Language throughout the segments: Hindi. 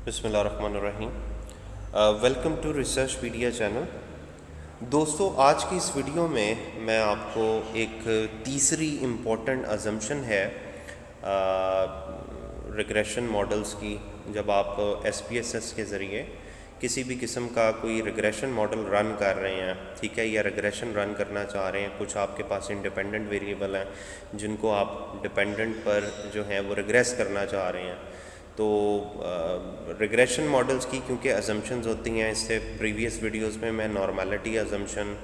बिस्मिल्लाहिर्रहमानिर्रहीम। Welcome to research media channel. दोस्तों, आज की इस वीडियो में मैं आपको एक तीसरी इम्पोर्टेंट अजम्पशन है रिग्रेशन मॉडल्स की। जब आप SPSS के ज़रिए किसी भी किस्म का कोई रिग्रेशन मॉडल रन कर रहे हैं, ठीक है, या रिग्रेशन रन करना चाह रहे हैं, कुछ आपके पास इंडिपेंडेंट वेरिएबल हैं जिनको आप डिपेंडेंट पर जो है वो रिग्रेस करना चाह रहे हैं, तो रिग्रेशन मॉडल्स की क्योंकि अजम्पशंस होती हैं, इससे प्रीवियस वीडियोस में मैं नॉर्मेलिटी अजम्पशन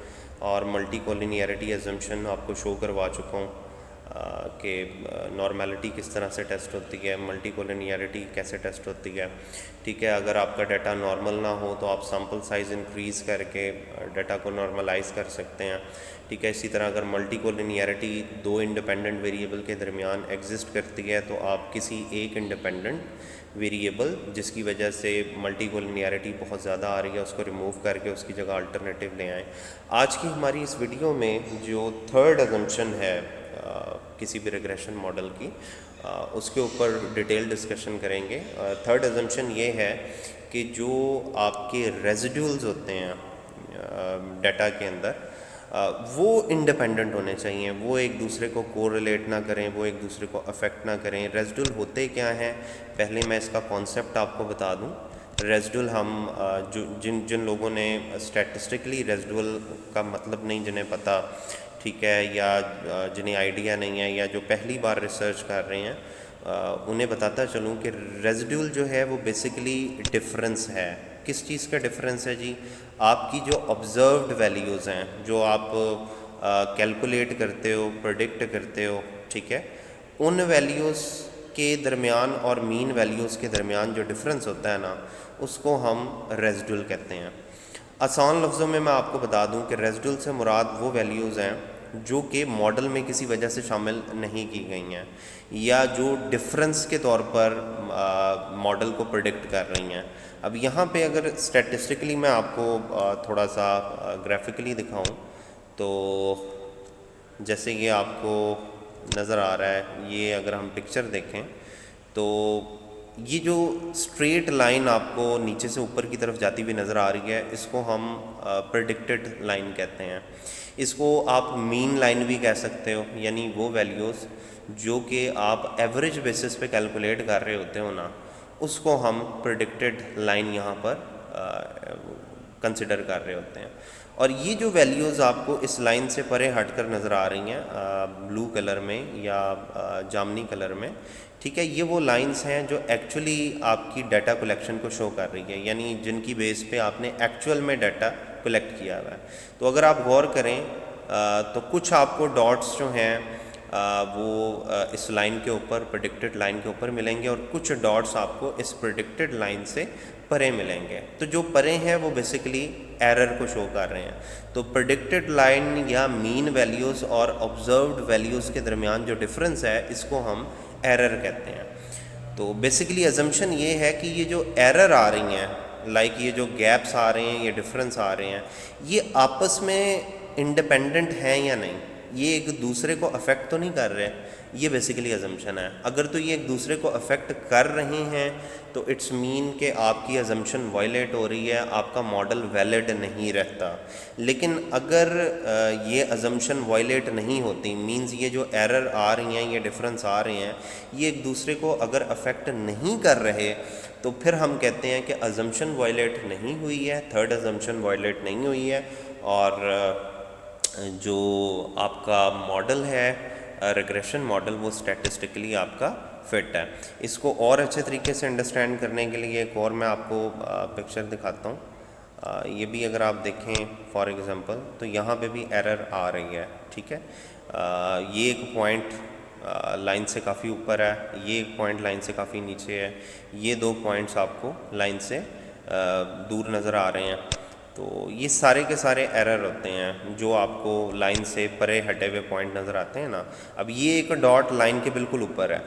और मल्टी कोलिनियरिटी अजम्पशन आपको शो करवा चुका हूँ कि नॉर्मेलिटी किस तरह से टेस्ट होती है, मल्टी कोलिनियरिटी कैसे टेस्ट होती है। ठीक है, अगर आपका डाटा नॉर्मल ना हो तो आप सैम्पल साइज़ इंक्रीज़ करके डाटा को नॉर्मलाइज कर सकते हैं। ठीक है, इसी तरह अगर मल्टी कोलिनियरिटी दो इंडिपेंडेंट वेरिएबल के दरमियान एग्जिस्ट करती है तो आप किसी एक इंडिपेंडेंट वेरिएबल जिसकी वजह से मल्टी कोलिनियरिटी बहुत ज़्यादा आ रही है उसको रिमूव करके उसकी जगह अल्टरनेटिव ले आएँ। आज की हमारी इस वीडियो में जो थर्ड अजम्पशन है किसी भी रिग्रेशन मॉडल की, उसके ऊपर डिटेल डिस्कशन करेंगे। थर्ड अजम्पशन ये है कि जो आपके रेजिड्यूल्स होते हैं डाटा के अंदर, वो इंडिपेंडेंट होने चाहिए, वो एक दूसरे को कोरिलेट ना करें, वो एक दूसरे को अफेक्ट ना करें। रेजिड्यूल होते क्या हैं, पहले मैं इसका कॉन्सेप्ट आपको बता दूं। रेजिड्यूल हम जो जिन लोगों ने स्टैटिस्टिकली रेजिड्यूल का मतलब नहीं जिन्हें पता, ठीक है, या जिन्हें आइडिया नहीं है, या जो पहली बार रिसर्च कर रहे हैं, उन्हें बताता चलूँ कि रेजिड्यूल जो है वो बेसिकली डिफरेंस है। किस चीज़ का डिफरेंस है जी? आपकी जो ऑब्ज़र्व्ड वैल्यूज़ हैं, जो आप कैलकुलेट करते हो, प्रेडिक्ट करते हो, ठीक है, उन वैल्यूज़ के दरमियान और मीन वैल्यूज़ के दरमियान जो डिफरेंस होता है ना, उसको हम रेजिड्यूल कहते हैं। आसान लफ्ज़ों में मैं आपको बता दूं कि रेजिड्यूल से मुराद वो वैल्यूज़ हैं जो कि मॉडल में किसी वजह से शामिल नहीं की गई हैं, या जो डिफरेंस के तौर पर मॉडल को प्रेडिक्ट कर रही हैं। अब यहाँ पे अगर स्टैटिस्टिकली मैं आपको थोड़ा सा ग्राफिकली दिखाऊं, तो जैसे ये आपको नज़र आ रहा है, ये अगर हम पिक्चर देखें तो ये जो स्ट्रेट लाइन आपको नीचे से ऊपर की तरफ जाती हुई नज़र आ रही है, इसको हम प्रेडिक्टेड लाइन कहते हैं। इसको आप मीन लाइन भी कह सकते हो, यानी वो वैल्यूज़ जो कि आप एवरेज बेसिस पे कैलकुलेट कर रहे होते हो ना, उसको हम प्रेडिक्टेड लाइन यहाँ पर कंसिडर कर रहे होते हैं। और ये जो वैल्यूज़ आपको इस लाइन से परे हटकर नज़र आ रही हैं ब्लू कलर में या जामनी कलर में, ठीक है, ये वो लाइंस हैं जो एक्चुअली आपकी डाटा कलेक्शन को शो कर रही है, यानी जिनकी बेस पे आपने एक्चुअल में डाटा कलेक्ट किया हुआ है। तो अगर आप गौर करें तो कुछ आपको डॉट्स जो हैं वो इस लाइन के ऊपर, प्रेडिक्टेड लाइन के ऊपर मिलेंगे, और कुछ डॉट्स आपको इस प्रेडिक्टेड लाइन से परे मिलेंगे। तो जो परे हैं वो बेसिकली एरर को शो कर रहे हैं। तो प्रेडिक्टेड लाइन या मीन वैल्यूज़ और ऑब्जर्व्ड वैल्यूज़ के दरमियान जो डिफरेंस है, इसको हम एरर कहते हैं। तो बेसिकली अजम्पशन ये है कि ये जो एरर आ रही हैं, लाइक ये जो गैप्स आ रहे हैं, ये डिफरेंस आ रहे हैं, ये आपस में इंडिपेंडेंट हैं या नहीं, ये एक दूसरे को अफेक्ट तो नहीं कर रहे। ये बेसिकली अजम्पशन है। अगर तो ये एक दूसरे को अफेक्ट कर रहे हैं तो इट्स मीन कि आपकी अजम्पशन वायलेट हो रही है, आपका मॉडल वैलिड नहीं रहता। लेकिन अगर ये अजम्पशन वायलेट नहीं होती, मींस ये जो एरर आ रही हैं, ये डिफरेंस आ रहे हैं, ये एक दूसरे को अगर अफेक्ट नहीं कर रहे, तो फिर हम कहते हैं कि अजम्पशन वायलेट नहीं हुई है, थर्ड अजम्पशन वायलेट नहीं हुई है, और जो आपका मॉडल है रिग्रेशन मॉडल, वो स्टैटिस्टिकली आपका फिट है। इसको और अच्छे तरीके से अंडरस्टैंड करने के लिए एक और मैं आपको पिक्चर दिखाता हूँ। ये भी अगर आप देखें फॉर एग्ज़ाम्पल, तो यहाँ पे भी एरर आ रही है, ठीक है। ये एक पॉइंट लाइन से काफ़ी ऊपर है, ये एक पॉइंट लाइन से काफ़ी नीचे है, ये दो पॉइंट्स आपको लाइन से दूर नज़र आ रहे हैं। तो ये सारे के सारे एरर होते हैं जो आपको लाइन से परे हटे हुए पॉइंट नज़र आते हैं ना। अब ये एक डॉट लाइन के बिल्कुल ऊपर है,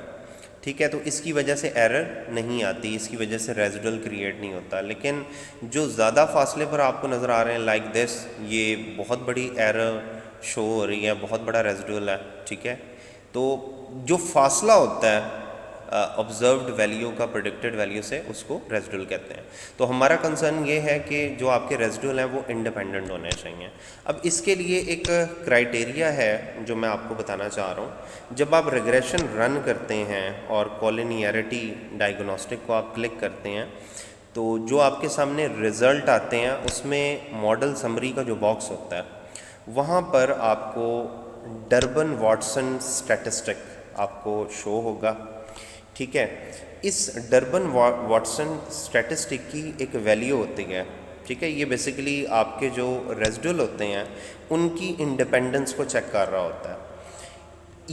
ठीक है, तो इसकी वजह से एरर नहीं आती, इसकी वजह से रेजिडुअल क्रिएट नहीं होता। लेकिन जो ज़्यादा फासले पर आपको नज़र आ रहे हैं लाइक दिस, ये बहुत बड़ी एरर शो हो रही है, बहुत बड़ा रेजिडुअल है, ठीक है। तो जो फासला होता है ऑब्जर्व्ड वैल्यू का प्रेडिक्टेड वैल्यू से उसको रेजिडुअल कहते हैं। तो हमारा कंसर्न ये है कि जो आपके रेजिडुअल हैं वो इंडिपेंडेंट होने चाहिए। अब इसके लिए एक क्राइटेरिया है जो मैं आपको बताना चाह रहा हूँ। जब आप रिग्रेशन रन करते हैं और कॉलिनियरिटी डायग्नोस्टिक को आप क्लिक करते हैं तो जो आपके सामने रिज़ल्ट आते हैं उसमें मॉडल समरी का जो बॉक्स होता है वहाँ पर आपको डर्बन वाटसन स्टैटिस्टिक आपको शो होगा। ठीक है, इस डर्बन वाटसन स्टैटिस्टिक की एक वैल्यू होती है। ठीक है, ये बेसिकली आपके जो रेजिडुअल होते हैं उनकी इंडिपेंडेंस को चेक कर रहा होता है।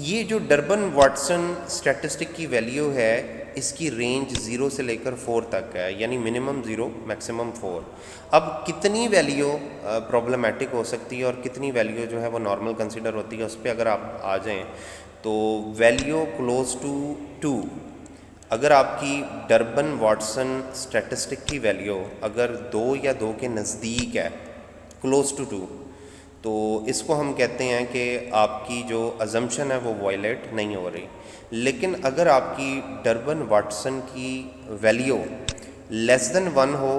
ये जो डर्बन वाटसन स्टैटिस्टिक की वैल्यू है इसकी रेंज 0 से लेकर 4 तक है, यानी मिनिमम 0 मैक्सिमम 4। अब कितनी वैल्यू प्रॉब्लमेटिक हो सकती है और कितनी वैल्यू जो है वो नॉर्मल कंसीडर होती है, उस पर अगर आप आ जाएं तो वैल्यू क्लोज टू 2, अगर आपकी डर्बन वाटसन स्टैटिस्टिक की वैल्यू अगर 2 या 2 के नज़दीक है, क्लोज टू 2, तो इसको हम कहते हैं कि आपकी जो अजम्पशन है वो वायलेट नहीं हो रही। लेकिन अगर आपकी डर्बन वाटसन की वैल्यू लेस देन 1 हो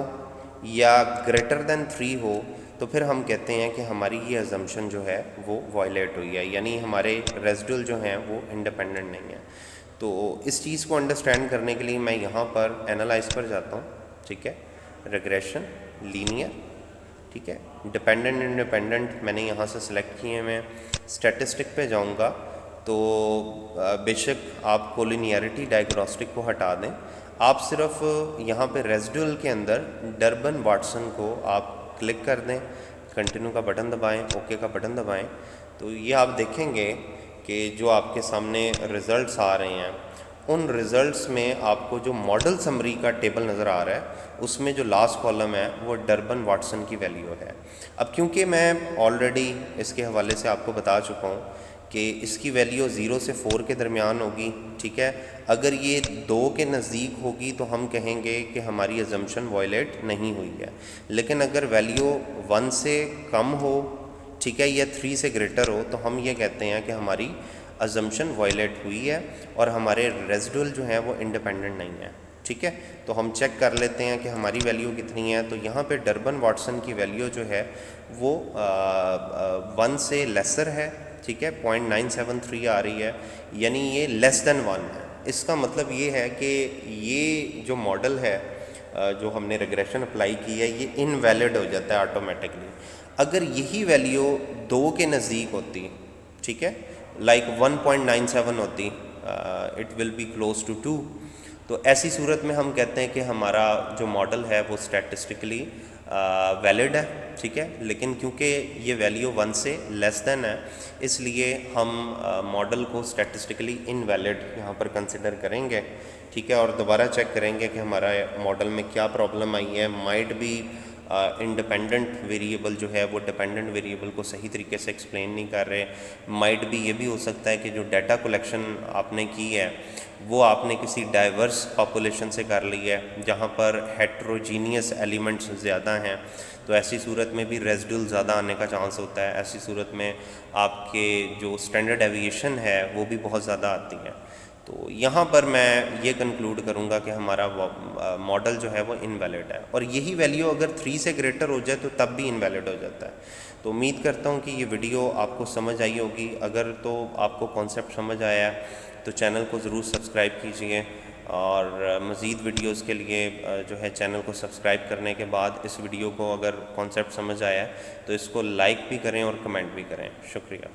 या ग्रेटर देन 3 हो तो फिर हम कहते हैं कि हमारी ये अजम्पशन जो है वो वायलेट हुई है, यानी हमारे रेजिडुअल जो हैं वो इंडिपेंडेंट नहीं है। तो इस चीज़ को अंडरस्टैंड करने के लिए मैं यहाँ पर एनालाइज पर जाता हूँ। ठीक है, रिग्रेशन, लीनियर, ठीक है, डिपेंडेंट इंडिपेंडेंट मैंने यहाँ से सिलेक्ट किए। मैं स्टैटिस्टिक पे जाऊँगा तो बेशक आप कोलिनियरिटी डायग्नोस्टिक को हटा दें, आप सिर्फ यहाँ पे रेजिडुअल के अंदर डर्बन वाटसन को आप क्लिक कर दें, कंटिन्यू का बटन दबाएं, ओके का बटन दबाएं, तो ये आप देखेंगे कि जो आपके सामने रिज़ल्ट्स आ रहे हैं उन रिज़ल्ट्स में आपको जो मॉडल समरी का टेबल नज़र आ रहा है उसमें जो लास्ट कॉलम है वो डर्बन वाटसन की वैल्यू है। अब क्योंकि मैं ऑलरेडी इसके हवाले से आपको बता चुका हूँ कि इसकी वैल्यू 0 से 4 के दरमियान होगी। ठीक है, अगर ये 2 के नज़दीक होगी तो हम कहेंगे कि हमारी अजम्पशन वायलेट नहीं हुई है। लेकिन अगर वैल्यू 1 से कम हो, ठीक है, या 3 से ग्रेटर हो तो हम ये कहते हैं कि हमारी अजम्पशन वायलेट हुई है और हमारे रेजिडुअल जो हैं वो इंडिपेंडेंट नहीं है। ठीक है, तो हम चेक कर लेते हैं कि हमारी वैल्यू कितनी है। तो यहाँ पे डर्बन वाटसन की वैल्यू जो है वो 1 से लेसर है। ठीक है, 0.973 आ रही है, यानी ये लेस देन 1 है। इसका मतलब ये है कि ये जो मॉडल है जो हमने रिग्रेशन अप्लाई की है ये इनवैलिड हो जाता है ऑटोमेटिकली। अगर यही वैल्यू 2 के नज़दीक होती, ठीक है, लाइक 1.97 होती, it will be close to 2, तो ऐसी सूरत में हम कहते हैं कि हमारा जो मॉडल है वो स्टैटिस्टिकली वैलिड है। ठीक है, लेकिन क्योंकि ये वैल्यू 1 से लेस देन है इसलिए हम मॉडल को स्टैटिस्टिकली इनवैलिड यहाँ पर कंसिडर करेंगे। ठीक है, और दोबारा चेक करेंगे कि हमारा मॉडल में क्या प्रॉब्लम आई है। माइट भी इंडिपेंडेंट वेरिएबल जो है वो डिपेंडेंट वेरिएबल को सही तरीके से एक्सप्लेन नहीं कर रहे। माइट भी ये भी हो सकता है कि जो डाटा कलेक्शन आपने की है वो आपने किसी डाइवर्स पॉपुलेशन से कर ली है जहाँ पर हेट्रोजीनियस एलिमेंट्स ज़्यादा हैं, तो ऐसी सूरत में भी रेजिडुअल ज़्यादा आने का चांस होता है। ऐसी सूरत में आपके जो स्टैंडर्ड एविएशन है वो भी बहुत ज़्यादा आती है। तो यहाँ पर मैं ये कंक्लूड करूँगा कि हमारा मॉडल जो है वो इनवैलिड है, और यही वैल्यू अगर 3 से ग्रेटर हो जाए तो तब भी इनवैलिड हो जाता है। तो उम्मीद करता हूँ कि ये वीडियो आपको समझ आई होगी। अगर तो आपको कॉन्सेप्ट समझ आया है तो चैनल को ज़रूर सब्सक्राइब कीजिए, और मज़ीद वीडियोज़ के लिए जो है चैनल को सब्सक्राइब करने के बाद इस वीडियो को अगर कॉन्सेप्ट समझ आया है तो इसको लाइक भी करें और कमेंट भी करें। शुक्रिया।